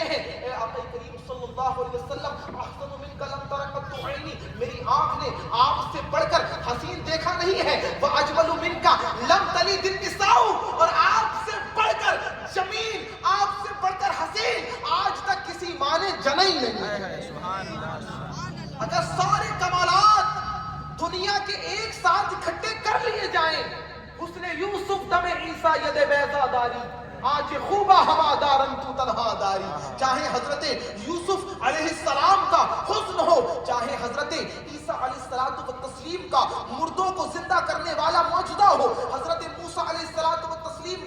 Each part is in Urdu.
ہیں اے آقا کریم صلی اللہ علیہ وسلم احسن منک لم تر قط عینی، میری آنکھ نے آپ سے بڑھ کر حسین دیکھا نہیں ہے، واجمل منک لم تلد النساء، اور آپ سے بڑھ کر جمیل، آپ سے بڑھ کر حسین آج تک کسی ماں نے جنا ہی نہیں ہے۔ اگر سارے کمالات دنیا کے ایک ساتھ اکٹھے کر لیے جائیں، حسن یوسف دم عیسیٰ ید بیضا داری، آج خوبہ ہوا دارن تو تنہا داری۔ چاہے حضرت یوسف علیہ السلام کا حسن ہو، چاہے حضرت عیسیٰ علیہ السلام کا مردوں کو زندہ کرنے والا معجزہ ہو، حضرت موسیٰ علیہ السلام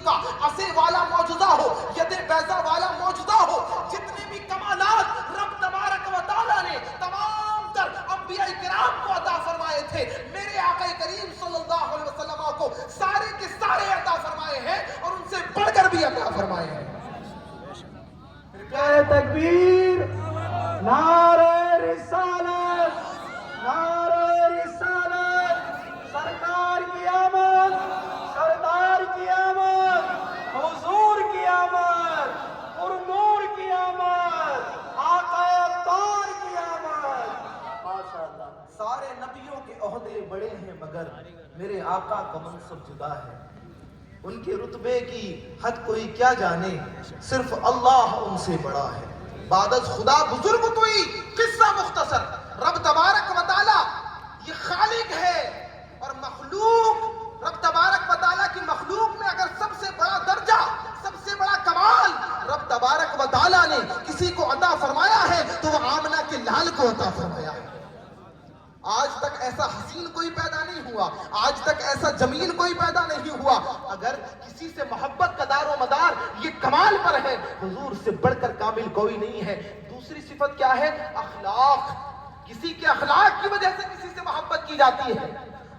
کا عصا والا معجزہ ہو، ید بیضا والا معجزہ ہو، جتنے بھی کمالات رب تبارک و تعالیٰ نے تمام تر انبیاء کرام کو عطا فرمائے تھے، میرے آقا کریم صلی اللہ علیہ وسلم کو سارے کے سارے عطا فرمائے ہیں، اور ان سے بڑھ کر بھی عطا فرمائے ہیں۔ کیا تکبیر، نعرہ رسالت، نعرہ رسالت، سرکار کی آمد، سردار کی آمد، حضور کی آمد، پرنور کی آمد، آقا اطہار کی آمد۔ ماشاءاللہ سارے نبیوں کے عہدے بڑے ہیں مگر میرے آقا کا منصب جدا ہے، ان کے رتبے کی حد کوئی کیا جانے، صرف اللہ ان سے بڑا ہے۔ بعد از خدا بزرگ توئی، قصہ مختصر، رب تبارک و تعالی یہ خالق ہے، اور مخلوق، رب تبارک و تعالی کی مخلوق میں اگر سب سے بڑا درجہ، سب سے بڑا کمال رب تبارک و تعالی نے کسی کو عطا فرمایا ہے تو وہ آمنہ کے لال کو عطا فرمایا ہے۔ آج تک ایسا حسین کوئی پیدا نہیں ہوا، آج تک ایسا جمیل کوئی پیدا نہیں ہوا۔ اگر کسی سے محبت کا دار و مدار یہ کمال پر ہے، حضور سے بڑھ کر کامل کوئی نہیں ہے۔ دوسری صفت کیا ہے؟ اخلاق۔ کسی کے اخلاق کی وجہ سے کسی سے محبت کی جاتی ہے۔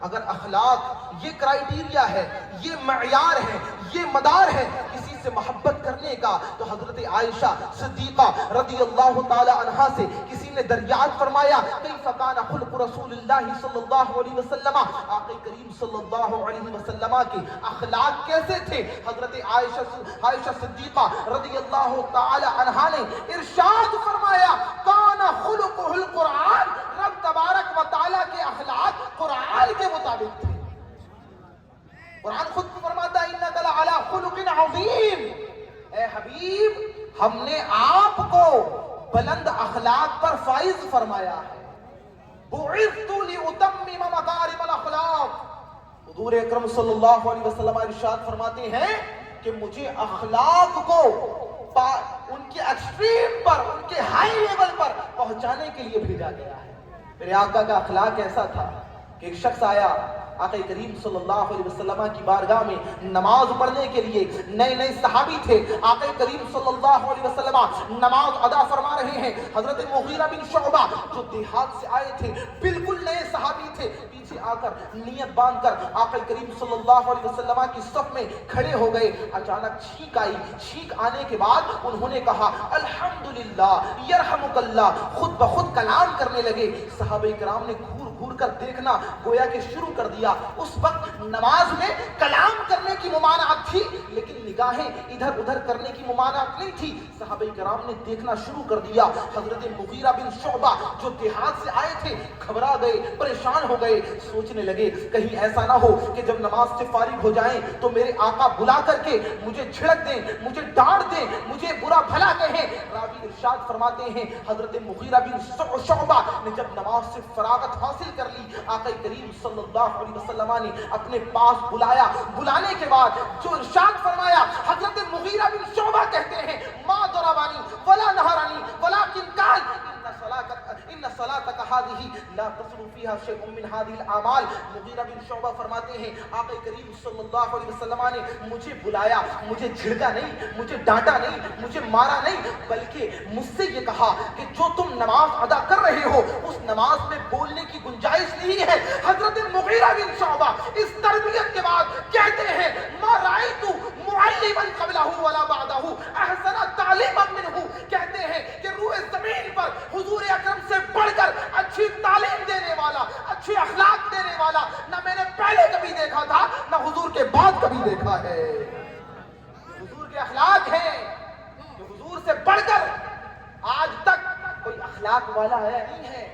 اگر اخلاق یہ کرائیٹیریا ہے، یہ معیار ہے، یہ مدار ہے کسی سے محبت کرنے کا، تو حضرت عائشہ صدیقہ رضی اللہ تعالی عنہا سے کسی نے دریافت فرمایا کیف کان خلق رسول اللہ صلی اللہ علیہ وسلم، آقا کریم صلی اللہ علیہ وسلم کے اخلاق کیسے تھے؟ حضرت عائشہ صدیقہ رضی اللہ تعالی عنہا نے ارشاد فرمایا کان خلقہ القرآن، رب تبارک و تعالی کے اخلاق قرآن کے مطابق تھے۔ قرآن خود فرماتا ہے انک لعلی خلق عظیم، اے حبیب ہم نے آپ کو بلند اخلاق پر فائز فرمایا ہے۔ بعثت لأتمم مکارم الاخلاق، حضور اکرم صلی اللہ علیہ وسلم ارشاد فرماتے ہیں کہ مجھے اخلاق کو ان کے ایکسٹریم پر، ان کے ہائی لیول پر پہنچانے کے لیے بھیجا گیا ہے۔ میرے آقا کا اخلاق ایسا تھا کہ ایک شخص آیا آقا کریم صلی اللہ علیہ وسلم کی بارگاہ میں نماز پڑھنے کے لیے، نئے نئے صحابی تھے، آقا کریم صلی اللہ علیہ وسلم نماز ادا فرما رہے ہیں۔ حضرت مغیرہ بن شعبہ جو دیہات سے آئے تھے، بالکل نئے صحابی تھے، پیچھے آ کر نیت باندھ کر آقا کریم صلی اللہ علیہ وسلم کی صف میں کھڑے ہو گئے۔ اچانک چھینک آئی، چھینک آنے کے بعد انہوں نے کہا الحمدللہ یرحمک اللہ، خود بخود کلام کرنے لگے۔ صحابہ کرام نے گھور گھور کر دیکھنا گویا کہ شروع کر دیا۔ اس وقت نماز میں کلام کرنے کی ممانعت تھی، لیکن نگاہیں ادھر ادھر کرنے کی ممانعت نہیں تھی۔ صحابہ کرام نے دیکھنا شروع کر دیا۔ حضرت مغیرہ بن شعبہ جو دیہات سے آئے تھے گھبرا گئے، پریشان ہو گئے، سوچنے لگے کہیں ایسا نہ ہو کہ جب نماز سے فارغ ہو جائیں تو میرے آقا بلا کر کے مجھے جھڑک دیں، مجھے ڈانٹ دیں، مجھے برا بھلا کہیں۔ راوی ارشاد فرماتے ہیں حضرت مغیرہ بن شعبہ نے جب نماز سے فراغت حاصل کر لی، آقا کریم صلی اللہ علیہ وسلم نے اپنے پاس بلایا۔ بلانے کے بعد جو ارشاد فرمایا، حضرت مغیرہ بن شعبہ کہتے ہیں ما ضربنی ولا نہرنی ولکن قال ان صلاتک هذه لا تصل فيها شيء من هذه الاعمال۔ مغیرہ بن شعبہ فرماتے ہیں آقا کریم صلی اللہ علیہ وسلم نے مجھے بلایا، مجھے جھڑکا نہیں، مجھے ڈانٹا نہیں، مجھے مارا نہیں، بلکہ مجھ سے یہ کہا کہ جو تم نماز ادا کر رہے ہو اس نماز میں بولنے کی گنجائش نہیں ہے۔ حضرت مغیرہ بن شعبہ اس تربیت کے بعد کہتے ہیں ما رأیت معلما قبلہ ولا بعدہ احسن تعلیما منہ، کہتے ہیں کہ روح زمین پر حضور اکرم سے بڑھ کر اچھی تعلیم دینے والا، اچھے اخلاق دینے والا نہ میں نے پہلے کبھی دیکھا تھا، نہ حضور کے بعد کبھی دیکھا ہے۔ حضور کے اخلاق ہیں کہ حضور سے بڑھ کر اخلاق والا ہے نہیں ہے.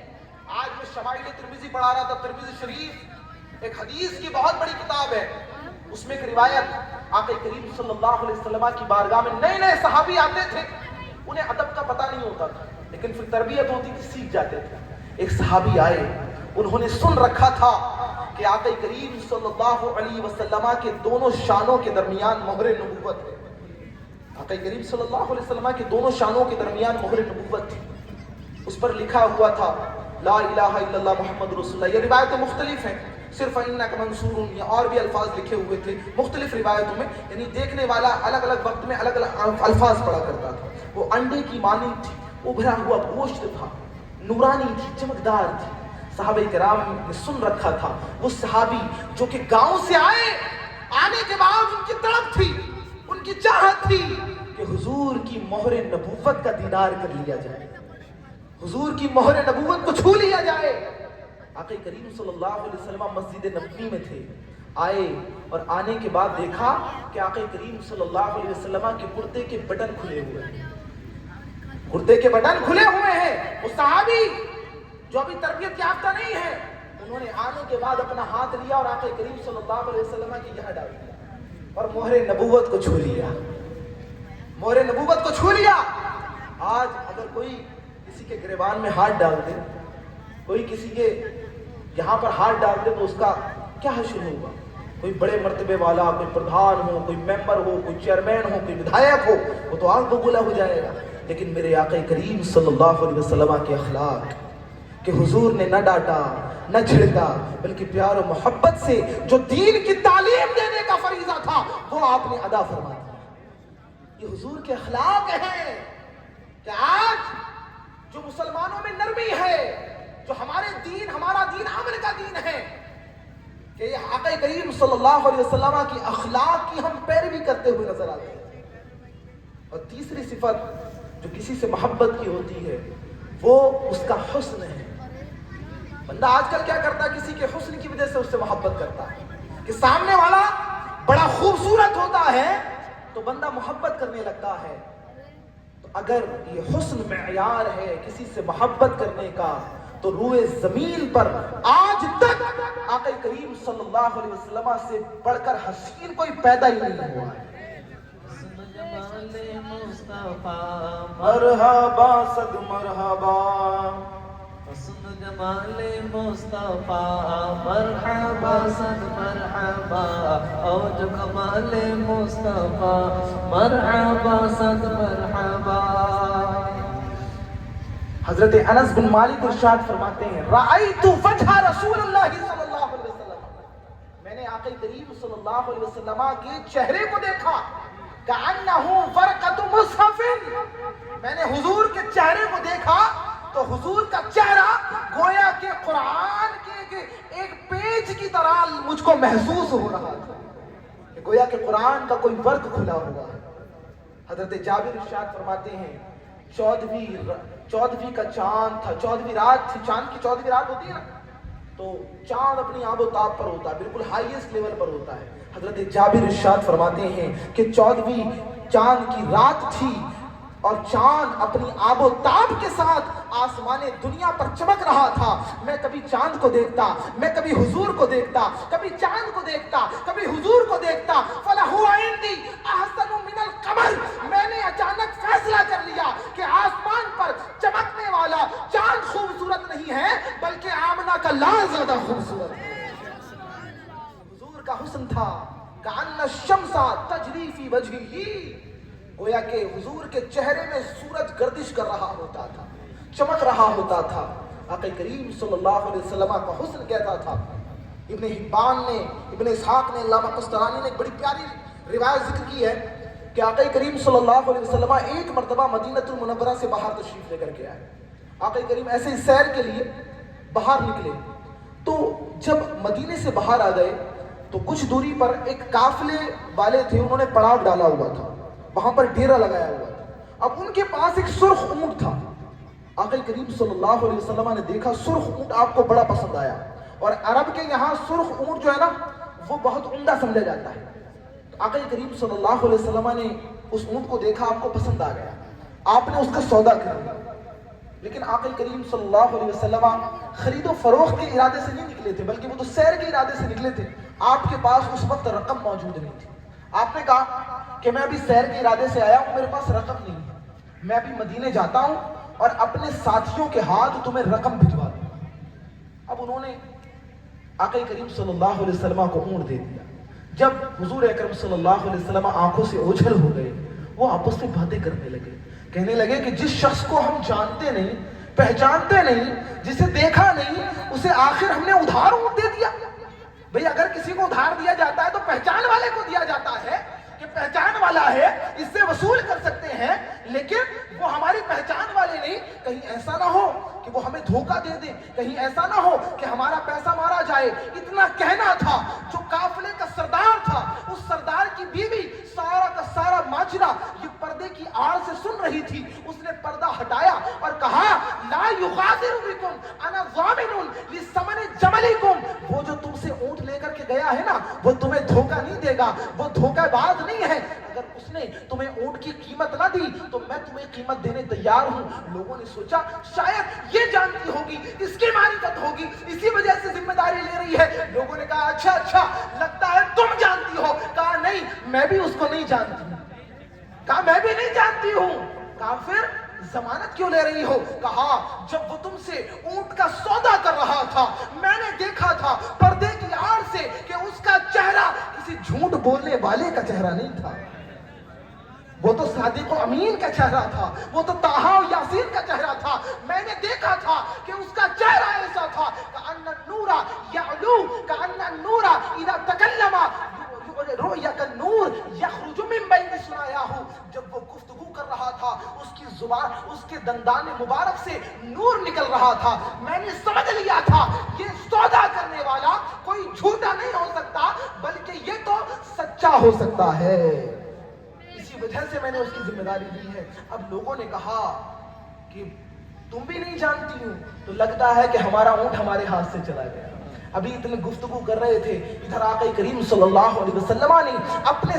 آج میں شمائل ترمذی پڑھا رہا تھا, ترمذی شریف ایک حدیث کی بہت بڑی کتاب ہے. اس میں ایک روایت, آقا کریم صلی اللہ علیہ وسلم کی بارگاہ میں نئے نئے صحابی آتے تھے, انہیں ادب کا پتہ نہیں ہوتا تھا, لیکن پھر تربیت ہوتی تھی, سیکھ جاتے تھے. ایک صحابی آئے, انہوں نے سن رکھا تھا کہ آقا کریم صلی اللہ علیہ وسلم کے دونوں شانوں کے درمیان مہر نبوت ہے. آقا کریم صلی اللہ علیہ وسلم کے دونوں شانوں کے درمیان مہر نبوت تھی. اس پر لکھا ہوا تھا لا الہ الا اللہ محمد رسول اللہ. یہ روایتیں مختلف ہیں, صرف انک منصور, یا اور بھی الفاظ لکھے ہوئے تھے مختلف روایتوں میں, یعنی دیکھنے والا الگ الگ وقت میں الگ الگ الفاظ پڑھا کرتا تھا. وہ انڈے کی مانند تھی, ابھرا ہوا گوشت تھا, نورانی تھی, چمکدار تھی. صحابہ کرام نے سن رکھا تھا. وہ صحابی جو کہ گاؤں سے آنے کے بعد ان کی طلب تھی, ان کی چاہت تھی کہ حضور کی مہر نبوت کا دیدار کر لیا جائے, حضور کی مہر نبوت کو چھو لیا جائے. آقا کریم صلی اللہ علیہ وسلم مسجد نبوی میں تھے, آئے اور آنے کے بعد دیکھا کہ آقا کریم صلی اللہ علیہ وسلم کے کرتے کے بٹن کھلے ہوئے ہیں, کرتے کے بٹن کھلے ہوئے ہیں. وہ صحابی جو ابھی تربیت یافتہ نہیں ہے, انہوں نے آنے کے بعد اپنا ہاتھ لیا اور آقا کریم صلی اللہ علیہ وسلم کی یہاں ڈال دیا اور مہر نبوت کو چھو لیا, مہر نبوت کو چھو لیا. آج اگر کوئی کسی کے گریبان میں ہاتھ ڈال دے, کوئی کسی کے یہاں پر ہاتھ ڈال دے, تو اس کا کیا حشر ہوگا؟ کوئی بڑے مرتبے والا, کوئی پردھان ہو, کوئی ممبر ہو, کوئی چیئرمین ہو, کوئی ودھایک ہو, وہ تو آگ بگولا ہو جائے گا. لیکن میرے آقا کریم صلی اللہ علیہ وسلم کے اخلاق کہ حضور نے نہ ڈانٹا نہ چھڑکا, بلکہ پیار و محبت سے جو دین کی تعلیم دینے کا فریضہ تھا وہ آپ نے ادا فرما دیا. یہ حضور کے اخلاق ہیں کہ آج جو مسلمانوں میں نرمی ہے, جو ہمارا دین امن کا دین ہے, کہ یہ آقا کریم صلی اللہ علیہ وسلم کی اخلاق کی ہم پیروی کرتے ہوئے نظر آتے ہیں. اور تیسری صفت جو کسی سے محبت کی ہوتی ہے وہ اس کا حسن ہے. بندہ آج کل کیا کرتا ہے, کسی کے حسن کی وجہ سے اس سے محبت کرتا ہے, کہ سامنے والا بڑا خوبصورت ہوتا ہے تو بندہ محبت کرنے لگتا ہے. تو اگر یہ حسن معیار ہے کسی سے محبت کرنے کا, تو روئے زمین پر آج تک آقا کریم صلی اللہ علیہ وسلم سے بڑھ کر حسین کوئی پیدا ہی نہیں ہوا ہے. مرحبا صد مرحبا, حسن جمال مصطفیٰ مرحبا صد مرحبا, اور جو کمال مصطفیٰ مرحبا صد مرحبا. حضرت انس بن مالک ارشاد فرماتے ہیں رأیت وجہ رسول اللہ صلی اللہ علیہ وسلم, میں نے آقا کریم صلی اللہ علیہ وسلم کے چہرے کو دیکھا, کأنہ ورقۃ مصحف, میں نے حضور کے چہرے کو دیکھا تو حضور کا چہرہ گویا کہ قرآن کے ایک پیج کی طرح مجھ کو محسوس ہو رہا تھا, کہ گویا کہ قرآن کا کوئی ورق کھلا ہوا ہے. حضرت جابر ارشاد فرماتے ہیں 14ویں کا چاند تھا, 14ویں رات تھی, چاند کی 14ویں رات ہوتی ہے نا, تو چاند اپنی آب و تاب پر ہوتا ہے, بالکل ہائیسٹ لیول پر ہوتا ہے. حضرت جابر ارشاد فرماتے ہیں کہ 14ویں چاند کی رات تھی اور چاند اپنی آب و تاب کے ساتھ آسمان دنیا پر چمک رہا تھا. میں کبھی چاند کو دیکھتا, میں کبھی حضور کو دیکھتا, کبھی چاند کو دیکھتا, کبھی حضور کو دیکھتا. فَلَهُ عِنْدِي أَحْسَنُ مِنَ الْقَمَرِ, میں نے اچانک فیصلہ کر لیا کہ آسمان پر چمکنے والا چاند خوبصورت نہیں ہے بلکہ آمنہ کا لال زیادہ خوبصورت ہے. حضور کا حسن تھا کأن الشمس تجری فی وجہہ, گویا کہ حضور کے چہرے میں سورج گردش کر رہا ہوتا تھا, چمک رہا ہوتا تھا. آقا کریم صلی اللہ علیہ وسلم کا حسن کہتا تھا. ابن حبان نے, ابن اسحاق نے, علامہ قسطلانی نے ایک بڑی پیاری روایت ذکر کی ہے کہ آقا کریم صلی اللہ علیہ وسلم ایک مرتبہ مدینہ المنورہ سے باہر تشریف لے کر کے آئے. آقا کریم ایسے ہی سیر کے لیے باہر نکلے, تو جب مدینے سے باہر آ گئے تو کچھ دوری پر ایک قافلے والے تھے, انہوں نے پڑاؤ ڈالا ہوا تھا, وہاں پر ڈیرا لگایا ہوا تھا. اب ان کے پاس ایک سرخ اونٹ تھا. آقا کریم صلی اللہ علیہ وسلم نے دیکھا سرخ اونٹ آپ کو بڑا پسند آیا, اور عرب کے یہاں سرخ اونٹ جو ہے نا وہ بہت عمدہ سمجھا جاتا ہے. آقا کریم صلی اللہ علیہ وسلم نے اس اونٹ کو دیکھا, آپ کو پسند آ گیا, آپ نے اس کا سودا کر لیا. لیکن آقا کریم صلی اللہ علیہ وسلم خرید و فروخت کے ارادے سے نہیں نکلے تھے، بلکہ وہ تو سیر کے ارادے سے نکلے تھے۔ آپ کے پاس اس وقت رقم موجود نہیں تھی۔ آپ نے کہا کہ میں ابھی سیر کے ارادے سے آیا ہوں، میرے پاس رقم نہیں ہے، میں ابھی مدینے جاتا ہوں اور اپنے ساتھیوں کے ہاتھ تمہیں رقم بھجوا دوں۔ اب انہوں نے آقا کریم صلی اللہ علیہ وسلم کو اونٹ دے دیا۔ جب حضور اکرم صلی اللہ علیہ وسلم آنکھوں سے اوجھل ہو گئے، وہ آپس میں باتیں کرنے لگے، کہنے لگے کہ جس شخص کو ہم جانتے نہیں، پہچانتے نہیں، جسے دیکھا نہیں، اسے آخر ہم نے ادھار اونٹ دے دیا۔ بھئی اگر کسی کو ادھار دیا جاتا ہے تو پہچان والے کو دیا جاتا ہے کہ پہچان والا ہے، اس سے وصول کر سکتے ہیں، لیکن وہ ہماری پہچان والے نہیں۔ کہیں ایسا نہ ہو کہ وہ ہمیں دھوکہ دے دیں، کہیں ایسا نہ ہو کہ ہمارا پیسہ مارا جائے۔ اتنا کہنا تھا۔ جو قافلے کا سردار تھا، اس سردار کی بیوی سارا کا سارا ماجرا یہ پردے کی آڑ سے سن رہی تھی۔ اس نے پردہ ہٹایا اور کہا لا یغادر بکم انا ضامن لثمن جملکم، وہ جو تم سے اونٹ لے کر کے گیا ہے نا، وہ تمہیں دھوکہ نہیں دے گا، وہ دھوکہ باز نہیں ہے۔ اگر اس نے تمہیں اونٹ کی قیمت نہ دی تو میں تمہیں قیمت دینے تیار ہوں۔ لوگوں نے سوچا شاید یہ جانتی ہوگی، اس کی معرفت ہوگی، اسی وجہ سے ذمہ داری لے رہی ہے۔ لوگوں نے کہا اچھا لگتا ہے تم جانتی ہو۔ کہا نہیں، میں بھی اس کو نہیں جانتی ہوں۔ کہا میں بھی نہیں جانتی ہوں۔ کہا پھر ضمانت کیوں لے رہی ہو؟ کہا جب وہ تم سے اونٹ کا سودا کر رہا تھا، میں نے دیکھا تھا پردے کی آڑ سے کہ اس کا چہرہ کسی جھوٹ بولنے والے کا چہرہ نہیں تھا، وہ تو صادق و امین کا چہرہ تھا، وہ تو طٰہٰ و یاسین کا چہرہ تھا۔ میں نے دیکھا تھا کہ اس کا چہرہ ایسا تھا کأن النور یعلو، کأن النور اذا تکلم رؤیا کالنور یخرج من بین ثنایاہ۔ جب وہ گفتگو کر رہا تھا، اس کی زبان، اس کے دندان مبارک سے نور نکل رہا تھا۔ میں نے سمجھ لیا تھا یہ سودا کرنے والا کوئی جھوٹا نہیں ہو سکتا، بلکہ یہ تو سچا ہو سکتا ہے۔ اسی وجہ سے میں نے اس کی ذمہ داری لی ہے۔ اب لوگوں نے کہا کہ تم بھی نہیں جانتی ہو، تو لگتا ہے کہ ہمارا اونٹ ہمارے ہاتھ سے چلا گیا۔ ابھی اتنے گفتگو کر رہے تھے، ادھر آقا کریم صلی اللہ علیہ وسلم نے اپنے